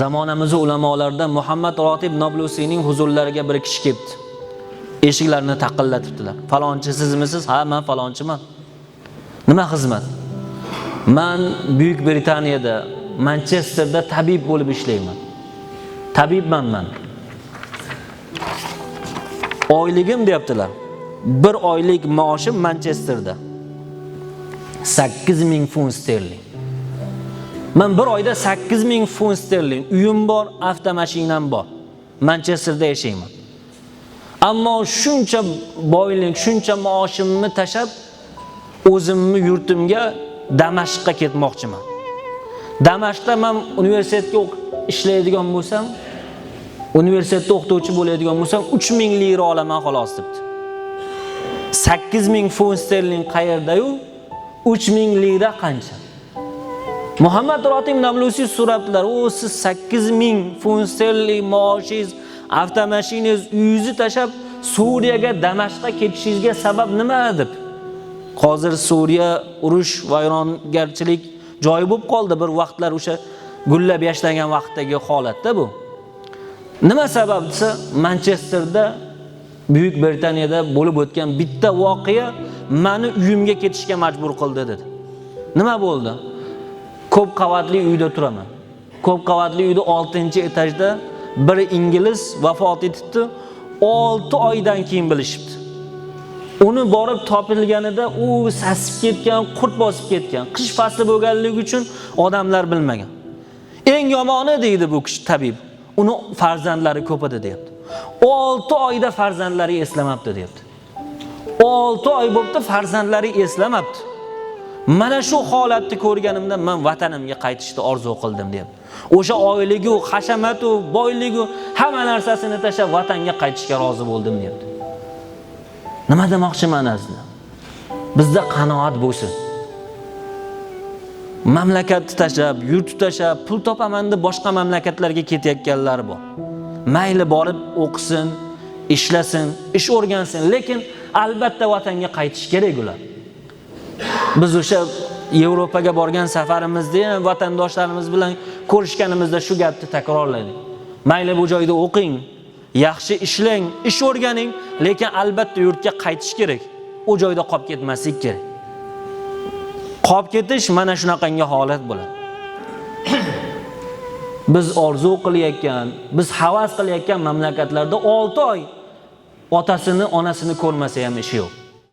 Zamonamizning ulamolarida Muhammad Rotib Noblusiyning huzurlariga bir kishi keldi. Eshiklarni taqillatibdilar. Falonchi sizmisiz? Ha, men falonchiman. Nima xizmat? Men Buyuk Britaniyada, Manchesterda tabib bo'lib ishlayman. Tabibman men. Oyligim deyaptilar. Bir oylik maoshim Manchesterda 8,000 funt sterling. Men bir oyda 8,000 funt sterling, uyim bor, avtomashinam bor. Manchesterda yashayman. Ammo shuncha boylik, shuncha maoshimni tashab, o'zimni yurtimga Damashqqa ketmoqchiman. Damashqda men universitetga ishlaydigan bo'lsam, universitetda o'qituvchi bo'ladigan bo'lsam 3,000 lira olaman xolos debdi. 8,000 funt sterling qayerda-yu? 3,000 lira qancha? Muhammad Rotib Noblusiy so'rabdilar, "O, siz 8,000 funt sterling maoshingiz, avtomashinangiz, uyingizni tashab Suriyaga, Damashqqa ketishingizga sabab nima?" deb. Hozir Suriya urush, vayrongarchilik joyi bo'lib qoldi bir vaqtlar, o'sha gullab yashnagan vaqtdagi holatda bu. Nima sabab desa, Manchesterda, Buyuk Britaniyada bo'lib o'tgan bitta voqea meni uyimga ketishga majbur qildi dedi. Nima bo'ldi? Ko'p qavatli uyda turaman. Ko'p qavatli uyda 6-etajda bir ingliz vafot etibdi. 6 oydan keyin bilishibdi. Uni borib topilganida u sasib ketgan, qurt bosib ketgan. Qish fasli bo'lganligi uchun odamlar bilmagan. Eng yomoni deydi bu kishi tabib. Uni farzandlari ko'p edi deyapti. 6 oyda farzandlari eslamabdi deyapti. 6 oy bo'libdi farzandlari eslamabdi. Mana shu holatni ko'rganimda men vatanimga qaytishni orzu qildim deyapti. O'sha oyligi, hashamatu, boyligi, hamma narsasini tashlab vatanga qaytishga rozi bo'ldim deyapti. Nima demoqchiman aslida? Bizda qanoat bo'lsin. Mamlakatni tashlab, yurtni tashlab, pul topaman deb boshqa mamlakatlarga ketayotganlar bor. Mayli borib o'qisin, ishlasin, ish o'rgansin, lekin albatta vatanga qaytish kerak ular. Biz o'sha Yevropaga borgan safarimizda ham vatandoshlarimiz bilan ko'rishganimizda shu gapni takrorladik. Mayli bu joyda o'qing, yaxshi ishlang, ish o'rganing, lekin albatta yurtga qaytish kerak. U joyda qolib ketmaslik kerak. Qolib ketish mana shunaqangi holat bo'ladi. Biz orzu qilayotgan, biz havas qilayotgan mamlakatlarda 6 oy otasini, onasini ko'rmasa ham ishi yo'q.